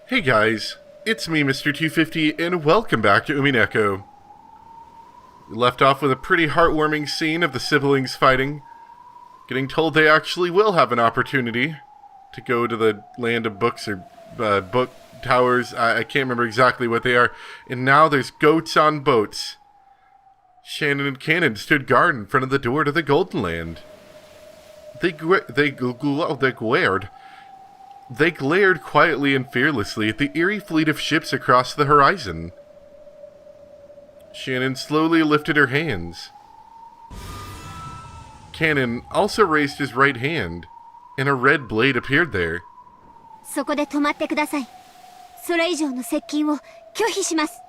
Hey guys, it's me, Mr. 250, and welcome back to Umineko. We left off with a pretty heartwarming scene of the siblings fighting, getting told they actually will have an opportunity to go to the land of books or book towers. I can't remember exactly what they are. And now there's goats on boats. Shannon and Cannon stood guard in front of the door to the Golden Land. They glared quietly and fearlessly at the eerie fleet of ships across the horizon. Shannon slowly lifted her hands. Cannon also raised his right hand, and a red blade appeared there. そこで止まってください。それ以上の接近を拒否します。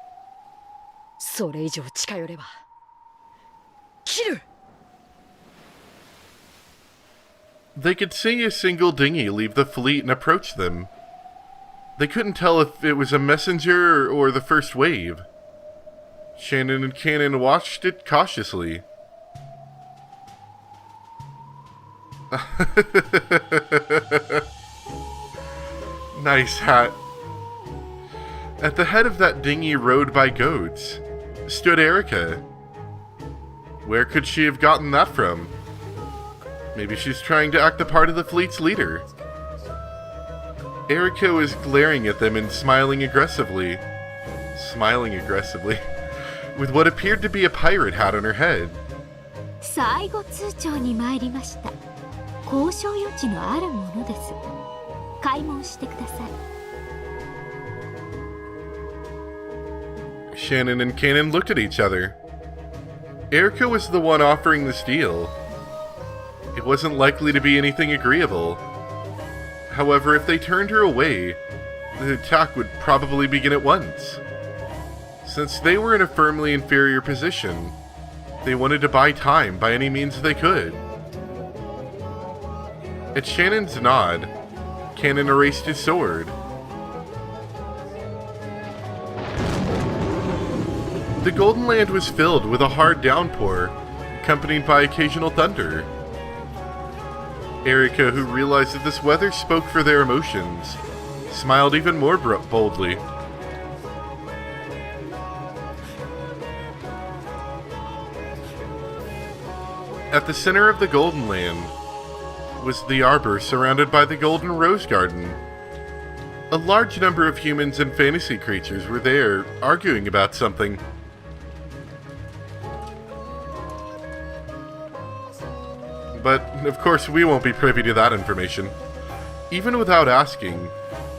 それ以上近寄れば切る。 They could see a single dinghy leave the fleet and approach them. They couldn't tell if it was a messenger or the first wave. Shannon and Cannon watched it cautiously. Nice hat. At the head of that dinghy rowed by goats stood Erica. Where could she have gotten that from? Maybe she's trying to act the part of the fleet's leader. Erica was glaring at them and smiling aggressively, with what appeared to be a pirate hat on her head. 最後通帳に参りました。交渉余地のあるものです。開門してください。 Shannon and Cannon looked at each other. Erica was the one offering this deal. It wasn't likely to be anything agreeable. However, if they turned her away, the attack would probably begin at once. Since they were in a firmly inferior position, they wanted to buy time by any means they could. At Shannon's nod, Cannon erased his sword. The Golden Land was filled with a hard downpour, accompanied by occasional thunder. Erica, who realized that this weather spoke for their emotions, smiled even more boldly. At the center of the Golden Land was the arbor surrounded by the Golden Rose Garden. A large number of humans and fantasy creatures were there, arguing about something. But, of course, we won't be privy to that information. Even without asking,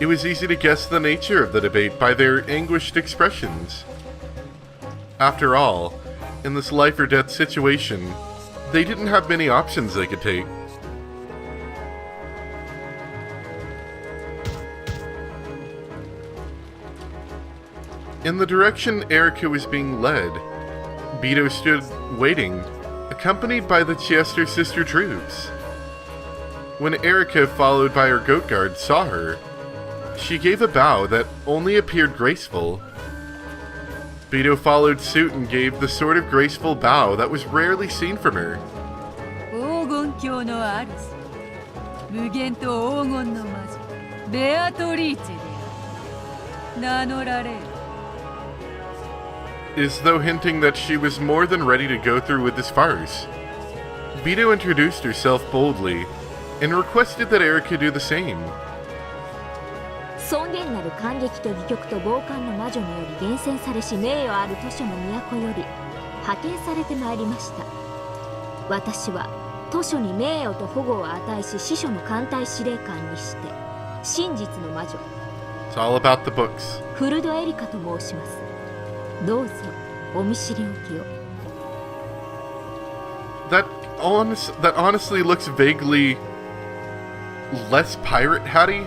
it was easy to guess the nature of the debate by their anguished expressions. After all, in this life or death situation, they didn't have many options they could take. In the direction Erica was being led, Beto stood waiting, accompanied by the Chester sister troops. When Erica, followed by her goat guard, saw her, she gave a bow that only appeared graceful. Beto followed suit and gave the sort of graceful bow that was rarely seen from her. As though hinting that she was more than ready to go through with this farce. Beto introduced herself boldly and requested that Erica do the same. 尊厳なる感激と戯曲と傍観の魔女により厳選されし名誉ある都市の都より派遣されてまいりました。私は都署に名誉と保護を与えし司書の艦隊司令官にして真実の魔女 It's all about the books. フルドエリカと申します。どうぞお見知りおきを。 That honestly looks vaguely less pirate hatty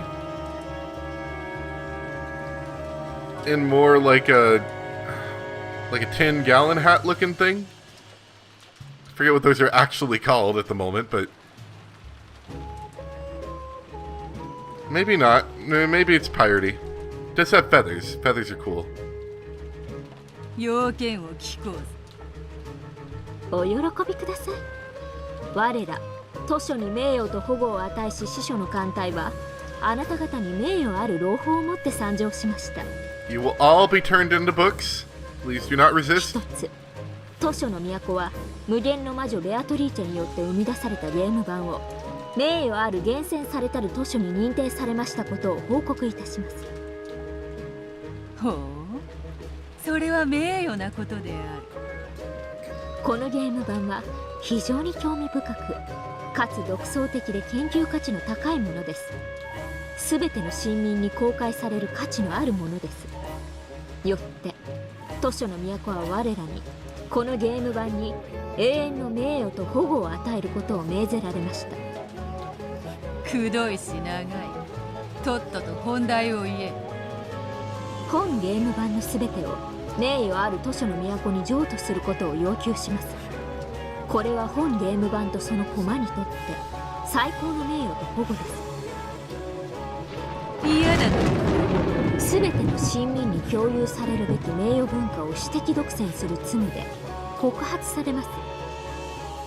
and more like a 10-gallon hat looking thing. I forget what those are actually called at the moment, but maybe not. Maybe it's piratey. It does have feathers. Feathers are cool. 要件を聞こう。お喜びください。我ら図書に名誉と保護を与えし司書の艦隊はあなた方に名誉ある朗報を持って参上しました。 You will all be turned into books. Please do not resist. 一つ、図書の都は無限の魔女ベアトリーチェによって生み出されたゲーム版を名誉ある厳選されたる図書に認定されましたことを報告いたします。ほう、それは名誉なことである。このゲーム版は非常に興味深くかつ独創的で研究価値の高いものです。すべての市民に公開される価値のあるものです。よって図書の都は我らにこのゲーム版に永遠の名誉と保護を与えることを命ぜられました。くどいし長い。とっとと本題を言え。本ゲーム版のすべてを名誉ある図書の都に譲渡することを要求します。これは本ゲーム版とその駒にとって最高の名誉と保護です。嫌だと。すべての市民に共有されるべき名誉文化を私的独占する罪で告発されます。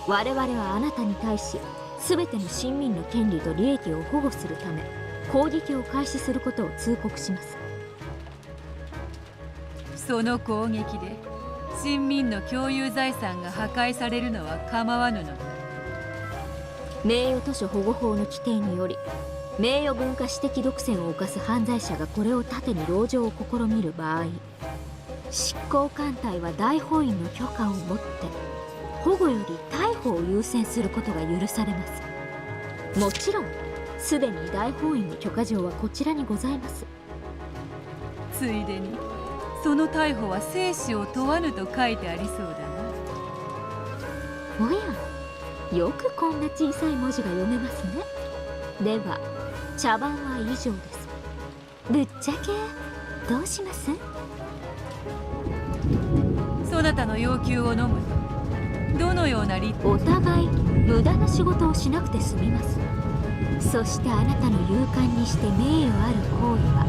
我々はあなたに対しすべての市民の権利と利益を保護するため攻撃を開始することを通告します。その攻撃で市民の共有財産が破壊されるのは構わぬのだ。名誉図書保護法の規定により名誉文化私的独占を犯す犯罪者がこれを盾に籠城を試みる場合、執行官隊は大法院の許可を持って保護より逮捕を優先することが許されます。もちろんすでに大法院の許可状はこちらにございます。ついでにその逮捕は生死を問わぬと書いてありそうだな。おや、よくこんな小さい文字が読めますね。では茶番は以上です。ぶっちゃけどうします？そなたの要求を飲む。どのようなお互い無駄な仕事をしなくて済みます。そしてあなたの勇敢にして名誉ある行為は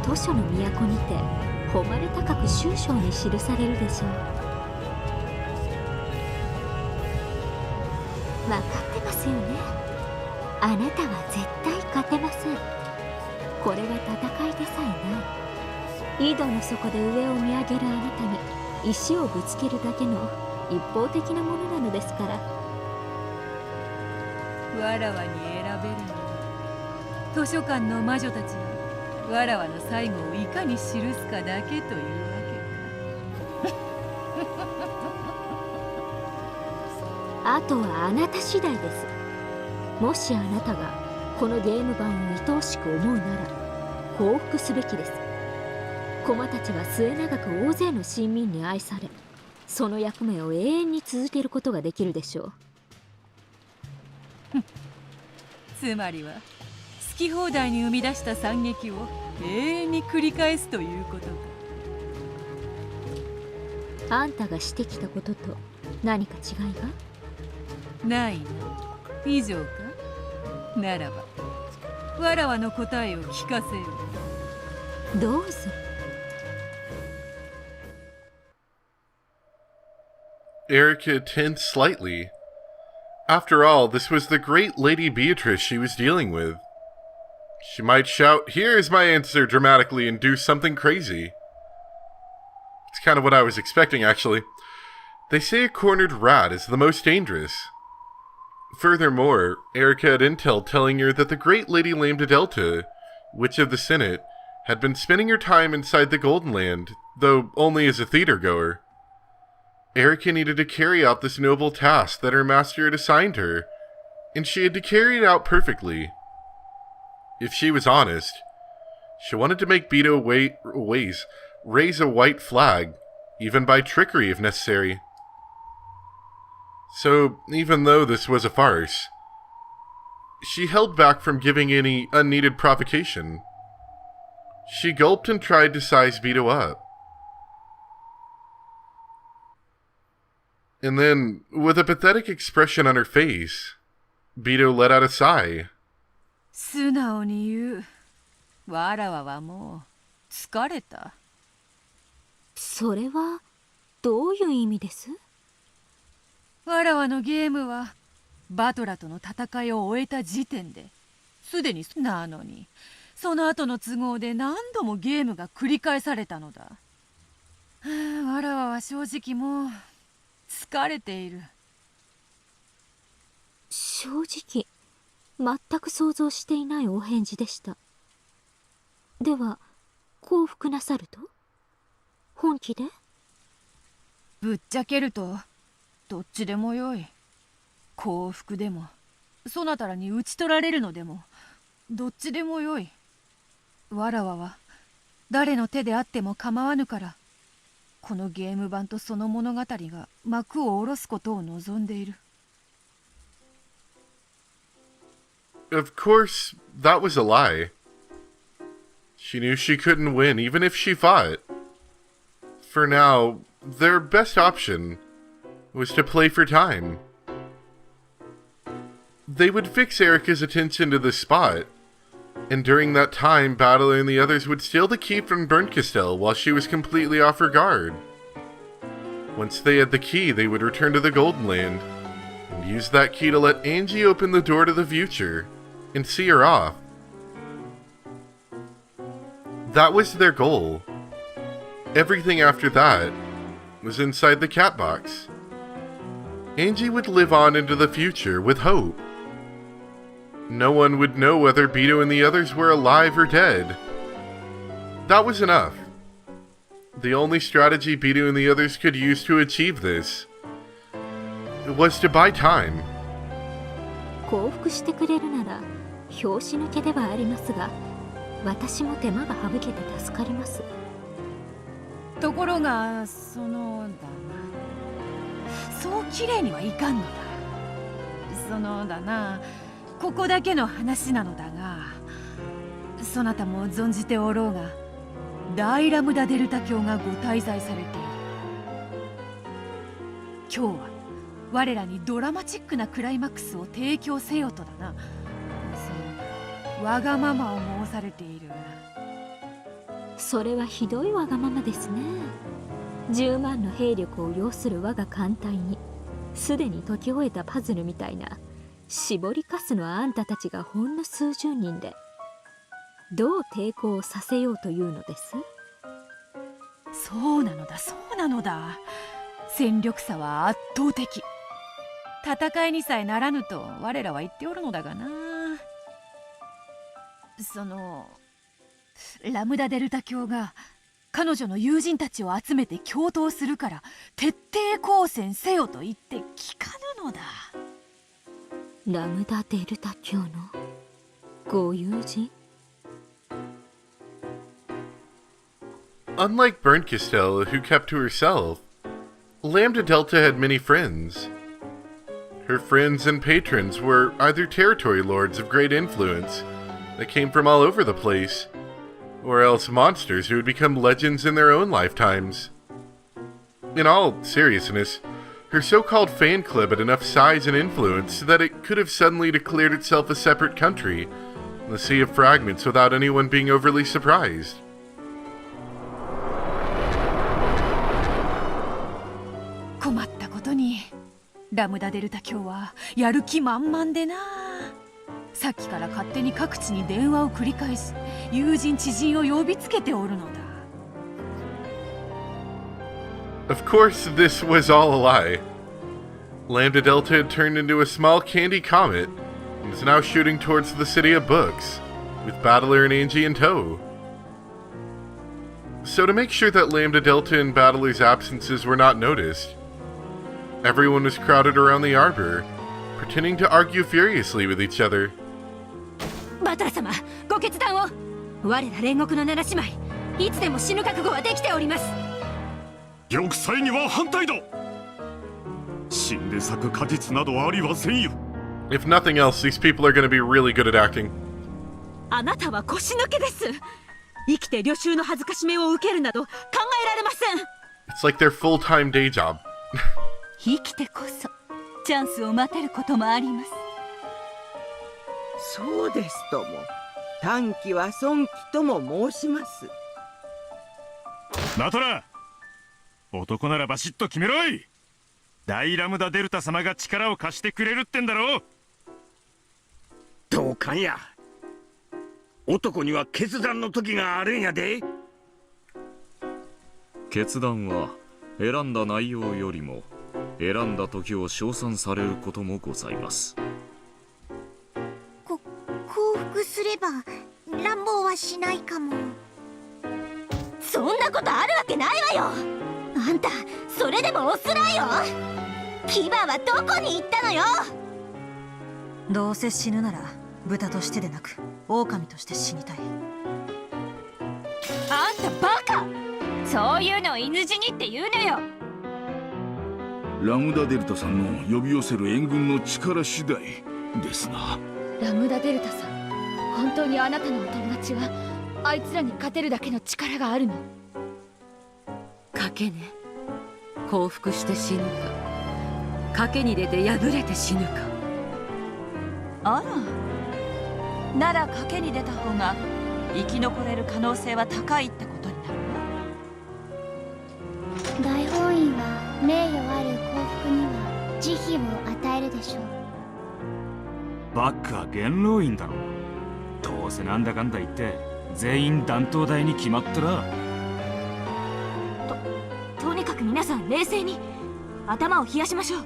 図書の都にて誉れ高く終章に記されるでしょう。分かってますよね。あなたは絶対勝てません。これは戦いでさえない。井戸の底で上を見上げるあなたに石をぶつけるだけの一方的なものなのですから。わらわに選べるのは図書館の魔女たちがわらわの最後をいかに記すかだけというわけか。あとはあなた次第です。もしあなたがこのゲーム版を愛おしく思うなら報復すべきです。駒たちは末永く大勢の市民に愛されその役目を永遠に続けることができるでしょう。つまりは好き放題に生み出した惨劇を永遠に繰り返すということか。あんたがしてきたことと何か違いが？ないな。以上か。ならばわらわの答えを聞かせよう。どうぞ。Erica tensed slightly. After all, this was the great Lady Beatrice she was dealing with. She might shout, "Here's my answer," dramatically and do something crazy. It's kind of what I was expecting, actually. They say a cornered rat is the most dangerous. Furthermore, Erica had intel telling her that the great Lady Lambda Delta, Witch of the Senate, had been spending her time inside the Golden Land, though only as a theater-goer. Erica needed to carry out this noble task that her master had assigned her, and she had to carry it out perfectly. If she was honest, she wanted to make Beto raise a white flag, even by trickery if necessary. So, even though this was a farce, she held back from giving any unneeded provocation. She gulped and tried to size Beto up. And then, with a pathetic expression on her face, Beto let out a sigh. 素直に言う。わらわはもう疲れた。それはどういう意味です？わらわのゲームはバトラとの戦いを終えた時点ですでになのに、その後の都合で何度もゲームが繰り返されたのだ。わらわは正直もう疲れている。正直全く想像していないお返事でした。では降伏なさると？本気で？ぶっちゃけるとどっちでもよい。降伏でもそなたらに討ち取られるのでもどっちでもよい。わらわは誰の手であっても構わぬから、このゲーム版とその物語が幕を下ろすことを望んでいる。Of course, that was a lie. She knew she couldn't win even if she fought. For now, their best option was to play for time. They would fix Erica's attention to the spot, and during that time, Battler and the others would steal the key from Bernkastel while she was completely off her guard. Once they had the key, they would return to the Golden Land, and use that key to let Angie open the door to the future, and see her off. That was their goal. Everything after that was inside the cat box. Angie would live on into the future with hope. No one would know whether Beto and the others were alive or dead. That was enough. The only strategy Beto and the others could use to achieve this was to buy time. 降伏してくれるなら拍子抜けではありますが、私も手間が省けて助かります。ところがそうきれいにはいかんのだ。ここだけの話なのだが、そなたも存じておろうが、大ラムダデルタ教がご滞在されている。今日は我らにドラマチックなクライマックスを提供せよとだな。わがままを申されている。それはひどいわがままですね。10万の兵力を要する我が艦隊にすでに解き終えたパズルみたいな絞りかすのあんたたちがほんの数十人でどう抵抗をさせようというのです？そうなのだ。戦力差は圧倒的。戦いにさえならぬと我らは言っておるのだがな。ラムダデルタ教が彼女の友人たちを集めて共闘するから徹底抗戦せよと言って聞かぬのだ。ラムダデルタ教のご友人？ Unlike Bernkastel, who kept to herself, Lambda Delta had many friends. Her friends and patrons were either territory lords of great influence that came from all over the place, or else monsters who had become legends in their own lifetimes. In all seriousness, her so-called fan club had enough size and influence that it could have suddenly declared itself a separate country in the Sea of Fragments without anyone being overly surprised. 困ったことにラムダデルタ教はやる気満々でな。さっきから勝手に各地に電話を繰り返し、友人知人を呼びつけておるのだ。Of course, this was all a lie. Lambda Delta had turned into a small candy comet and is now shooting towards the city of books, with Battler and Angie in tow. So to make sure that Lambda Delta and Battler's absences were not noticed, everyone was crowded around the arbor, pretending to argue furiously with each other. バトラ様、ご決断を。我ら煉獄の七姉妹、いつでも死ぬ覚悟はできております。玉砕には反対だ。死んで咲く果実などありはせんよ。If nothing else, these people are going to be really good at acting. あなたは腰抜けです。生きて領収の恥ずかしめを受けるなど考えられません。 It's like their full-time day job. 生きてこそチャンスを待てることもあります。そうですとも、短期は損期とも申します。ナトラ、男ならバシッと決めろい。大ラムダデルタ様が力を貸してくれるってんだろう。同感や。男には決断の時があるんやで。決断は選んだ内容よりも選んだ時を称賛されることもございます。降伏すれば乱暴はしないかも。そんなことあるわけないわよ。あんたそれでもオスライよ。牙はどこに行ったのよ。どうせ死ぬなら豚としてでなく狼として死にたい。あんたバカ。そういうのを犬死にって言うのよ。ラムダデルタさんの呼び寄せる援軍の力次第ですな。ラムダデルタさん、本当にあなたのお友達はあいつらに勝てるだけの力があるの？賭けね。降伏して死ぬか、賭けに出て敗れて死ぬか。あら、なら賭けに出た方が生き残れる可能性は高いってことになるわ。大本院は名誉ある幸福には慈悲を与えるでしょう。バックは元老院だろ。どうせなんだかんだ言って全員断頭台に決まったら。とにかく皆さん冷静に頭を冷やしましょう。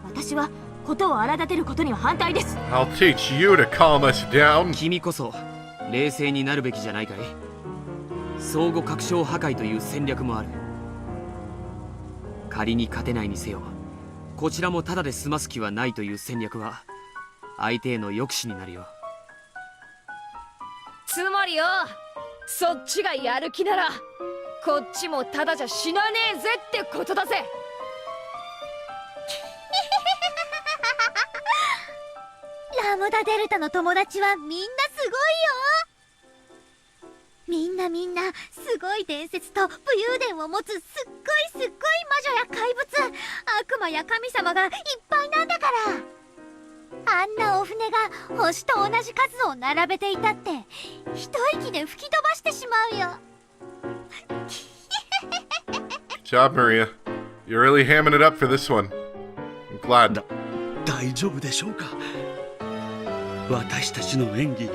私はことを荒立てることには反対です。 I'll teach you to calm us down. 君こそ冷静になるべきじゃないかい。相互確証破壊という戦略もある。仮に勝てないにせよ、こちらもただで済ます気はないという戦略は相手への抑止になるよ。つまりよ、そっちがやる気ならこっちもただじゃ死なねえぜってことだぜ。ラムダデルタの友達はみんなすごいよ。みんなすごい伝説と武勇伝を持つすっごい魔女や怪物、悪魔や神様がいっぱいなんだから。あんなお船が星と同じ数を並べていたって一息で吹き飛ばしてしまうよ。Job, Maria. You're really hamming it up for this one. I'm glad. 大丈夫でしょうか。私たちの演技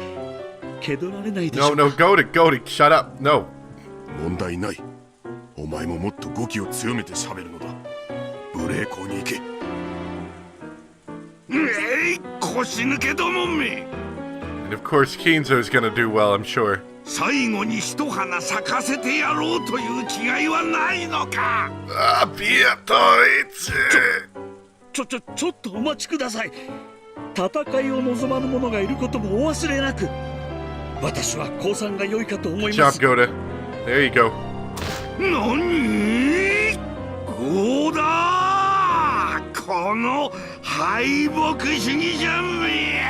蹴取られないでしょ No, うか。 no, Goaty, shut up. No. 問題ない。お前ももっと語気を強めて喋るのだ。無礼講に行け。腰抜けどもめ。 And of course, Kinzo's gonna do well, I'm sure. 最後に一花咲かせてやろうという気概はないのか。ちょっとお待ちください。戦いを望まぬ者がいることもお忘れなく。私は降参が良いかと思いま Job, す。 Goda. There you go. 何？ゴーダー！この敗北主義じゃんめ。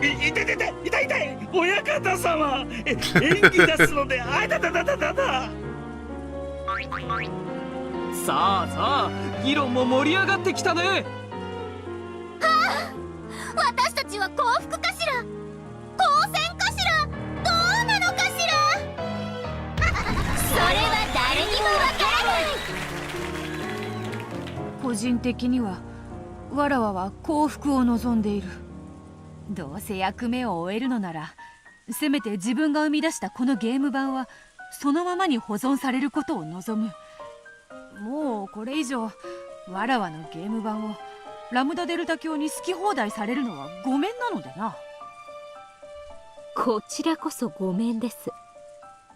痛い親方様、演技出すのであいた。さあ議論も盛り上がってきたね。私たちは幸福かしら、当選かしら、どうなのかしら。それは誰にもわからない。個人的にはわらわは幸福を望んでいる。どうせ役目を終えるのなら、せめて自分が生み出したこのゲーム版はそのままに保存されることを望む。もうこれ以上わらわのゲーム版をラムダデルタ教に好き放題されるのはごめんなのでな。こちらこそごめんです。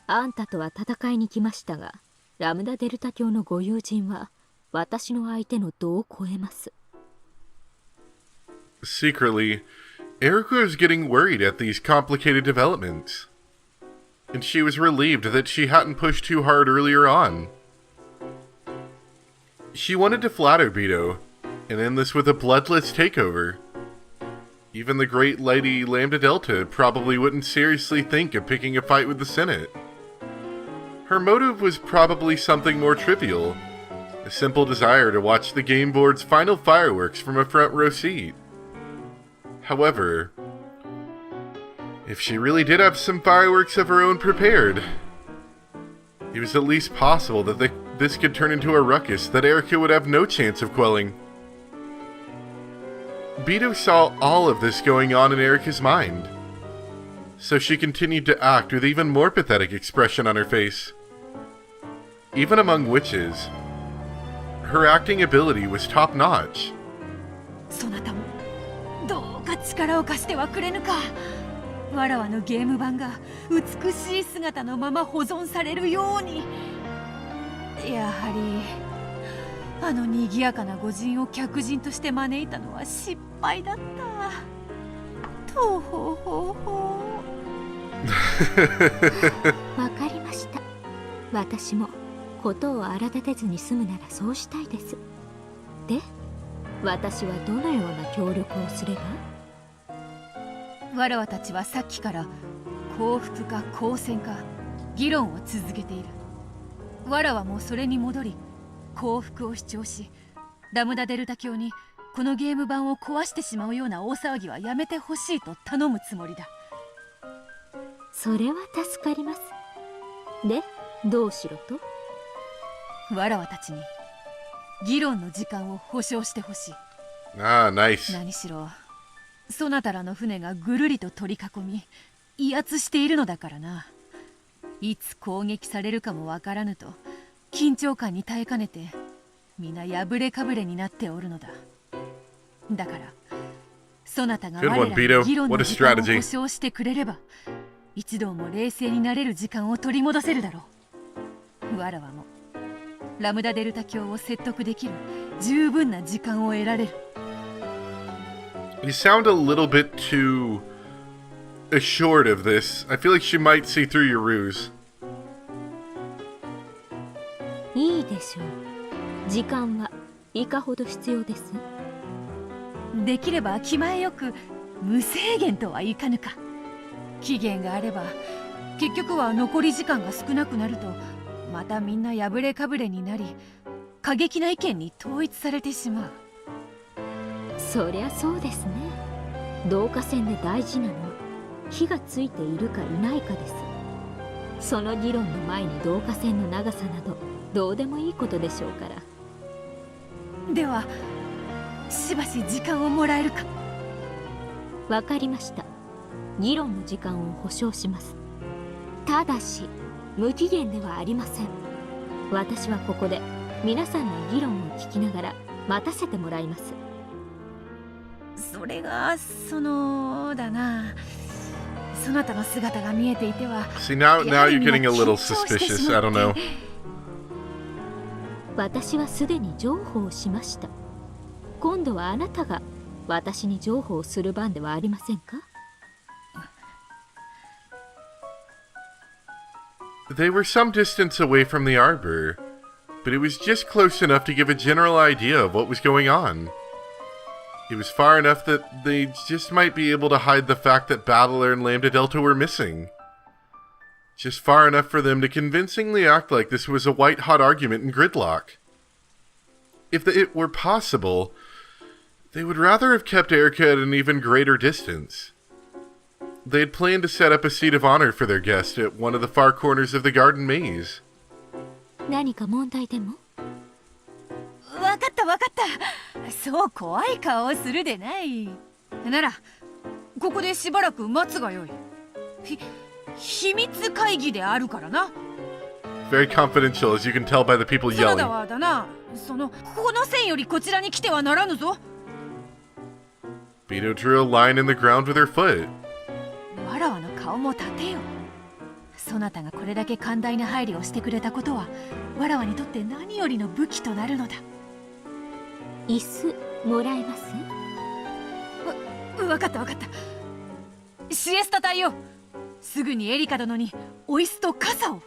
あんたとは戦いに来ましたが、ラムダデルタ教のご友人は私の相手の度を超えます。 Secretly, Erica was getting worried at these complicated developments. And she was relieved that she hadn't pushed too hard earlier on. She wanted to flatter Beto, and end this with a bloodless takeover. Even the great Lady Lambda Delta probably wouldn't seriously think of picking a fight with the Senate. Her motive was probably something more trivial, a simple desire to watch the game board's final fireworks from a front row seat. However, if she really did have some fireworks of her own prepared, it was at least possible that this could turn into a ruckus that Erica would have no chance of quelling. Beto saw all of this going on in Erica's mind. So she continued to act with even more pathetic expression on her face. Even among witches, her acting ability was top-notch. そなたもどうか力を貸してはくれぬか。わらわのゲーム版が美しい姿のまま保存されるように。やはりあの賑やかな御人を客人として招いたのは失敗だった。とほほほ。わかりました。私もことを荒立てずに済むならそうしたいです。で、私はどのような協力をすれば？わらわたちはさっきから降伏か降戦か議論を続けている。わらわもそれに戻り降伏を主張し、ラムダデルタ教にこのゲーム版を壊してしまうような大騒ぎはやめてほしいと頼むつもりだ。それは助かります。で、どうしろと？わらわたちに議論の時間を保証してほしい。Ah, nice. 何しろそなたらの船がぐるりと取り囲み威圧しているのだからな。いつ攻撃されるかもわからぬと緊張感に耐えかねて皆破れかぶれになっておるのだ。だからそなたが我らの議論の時間を保証してくれれば一同も冷静になれる時間を取り戻せるだろう。わらわもラムダデルタ教を説得できる十分な時間を得られる。You sound a little bit too assured of this. I feel like she might see through your ruse. いいでしょう。時間はいかほど必要です？できれば気前よく無制限とはいかぬか。期限があれば結局は残り時間が少なくなるとまたみんな破れかぶれになり過激な意見に統一されてしまう。そりゃそうですね。導火線で大事なのは火がついているかいないかです。その議論の前に導火線の長さなどどうでもいいことでしょうから。ではしばし時間をもらえるか？わかりました。議論の時間を保証します。ただし無期限ではありません。私はここで皆さんの議論を聞きながら待たせてもらいます。それがそのだな。そなたの姿が見えていては。 See, now you're getting a little suspicious. I don't know. 私はすでに譲歩をしました。今度はあなたが私に譲歩をする番ではありませんか？ They were some distance away from the arbor, but it was just close enough to give a general idea of what was going on. It was far enough that they just might be able to hide the fact that Battler and Lambda Delta were missing. Just far enough for them to convincingly act like this was a white-hot argument in gridlock. If it were possible, they would rather have kept Erica at an even greater distance. They had planned to set up a seat of honor for their guest at one of the far corners of the garden maze. 何か問題でも？わかったわかった。そう怖い顔をするでない。ならここでしばらく待つがよい。秘密会議であるからな。 Very confidential, as you can tell by the people そな yelling. たはだな、この線よりこちらに来てはならぬぞ。 Beto drew a line in the ground with her foot. わらわの顔も立てよ。そなたがこれだけ寛大な配慮をしてくれたことはわらわにとって何よりの武器となるのだ。椅子もらえます？わかったわかった。シエスタ隊よ、すぐにエリカ殿にお椅子と傘を、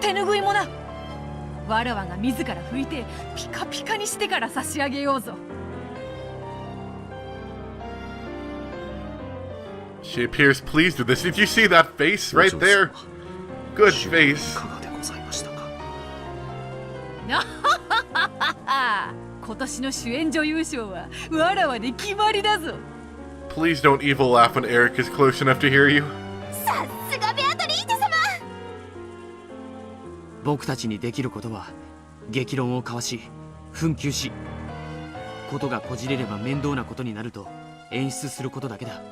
手ぬぐいもな。わらわが自ら拭いてピカピカにしてから差し上げようぞ。 She appears pleased with this. Did you see that face right there? Good face. 今年の主演女優賞はわらわで決まりだぞ。 Please don't evil laugh when Eric is close enough to hear you. さすがベアトリーチェ様。僕たちにできることは激論を交わし紛糾し、ことがこじれれば面倒なことになると演出することだけだ。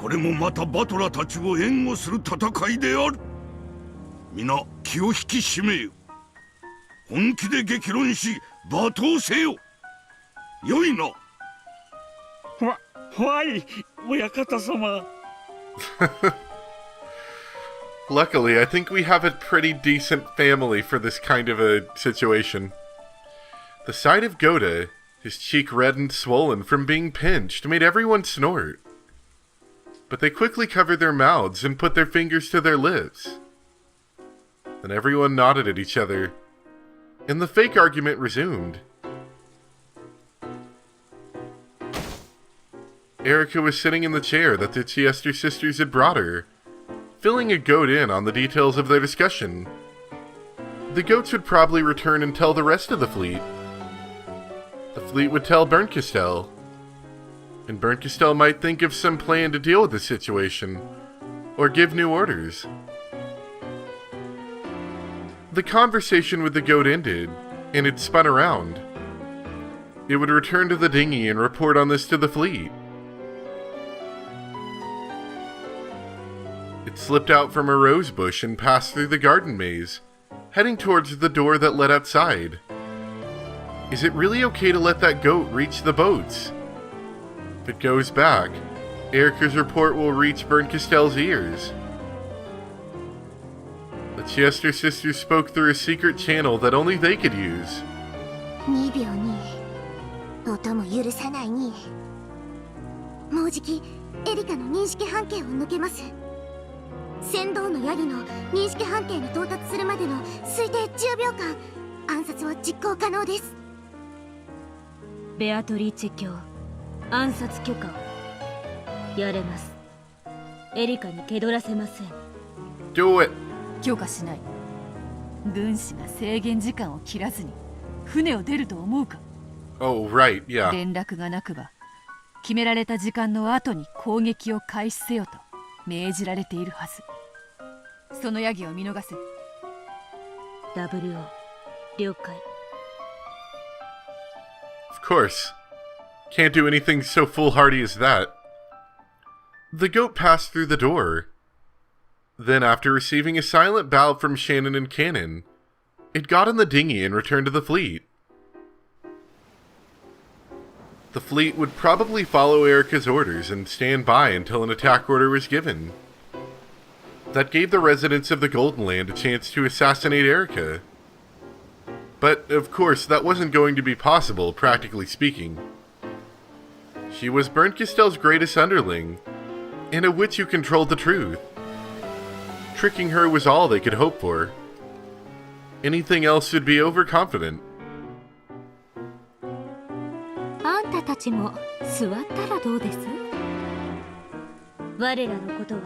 これもまたバトラたちを援護する戦いである。皆気を引き締めよ。本気で激論し罵倒せよ。よいな。はい、親方様。Luckily, I think we have a pretty decent family for this kind of a situation. The sight of Gohda, his cheek red and swollen from being pinched, made everyone snort. But they quickly covered their mouths and put their fingers to their lips. Then everyone nodded at each other, and the fake argument resumed. Erika was sitting in the chair that the Chiester sisters had brought her, filling a goat in on the details of their discussion. The goats would probably return and tell the rest of the fleet. The fleet would tell Bernkastel, and Bernkastel might think of some plan to deal with the situation, or give new orders. The conversation with the goat ended, and it spun around. It would return to the dinghy and report on this to the fleet. It slipped out from a rose bush and passed through the garden maze, heading towards the door that led outside. Is it really okay to let that goat reach the boats? If it goes back, Erika's report will reach Bernkastel's ears. The Chiester sisters spoke through a secret channel that only they could use. 2秒に音も許さないに。もうじきエリカの認識半径を抜けます。船頭のヤギの認識半径に到達するまでの推定10秒間暗殺は実行可能です。ベアトリーチェ卿、暗殺許可をやれます。エリカに気取らせません。 Do it! 許可しない。軍師が制限時間を切らずに船を出ると思うか。 Oh, right, yeah. 連絡がなくば決められた時間の後に攻撃を開始せよと命じられているはず。そのヤギを見逃せ。 WO 了解。 Of course. Can't do anything so foolhardy as that. The goat passed through the door. Then, after receiving a silent bow from Shannon and Cannon, it got in the dinghy and returned to the fleet. The fleet would probably follow Erika's orders and stand by until an attack order was given. That gave the residents of the Golden Land a chance to assassinate Erika. But, of course, that wasn't going to be possible, practically speaking. She was Bernkastel's greatest underling, and a witch who controlled the truth. Tricking her was all they could hope for. Anything else would be overconfident. あんたたちも座ったらどうです？我らのことは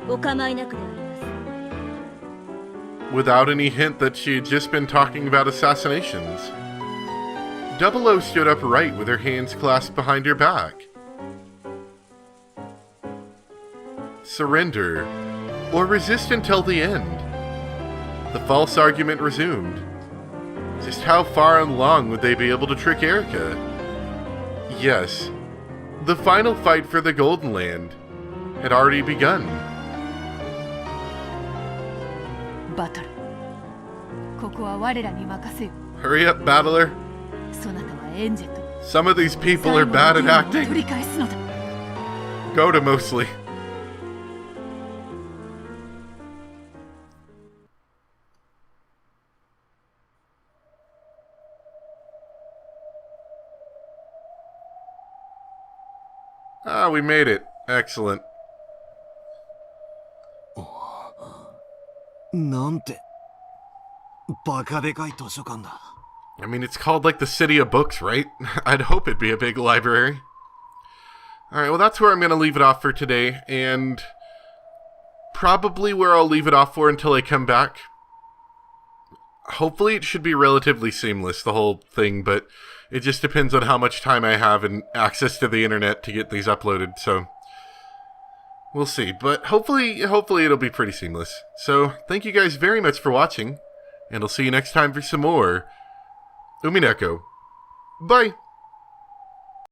お構いなくであります。 Without any hint that she had just been talking about assassinations, Double-O stood upright with her hands clasped behind her back. Surrender, or resist until the end. The false argument resumed. Just how far and long would they be able to trick Erika? Yes, the final fight for the Golden Land had already begun. バトル、ここは我らに任せよ。 Hurry up, battler. そなたはエンジェと Some of these people are bad at 取 acting. り返すのだ。 Gohda mostly. Ah, we made it. Excellent. なんてバカでかい図書館だ。 I mean, it's called like the City of Books, right? I'd hope it'd be a big library. Alright, well that's where I'm going to leave it off for today, and probably where I'll leave it off for until I come back. Hopefully it should be relatively seamless, the whole thing, but it just depends on how much time I have and access to the internet to get these uploaded, so we'll see. But hopefully it'll be pretty seamless. So, thank you guys very much for watching, and I'll see you next time for some more Umineko. Bye!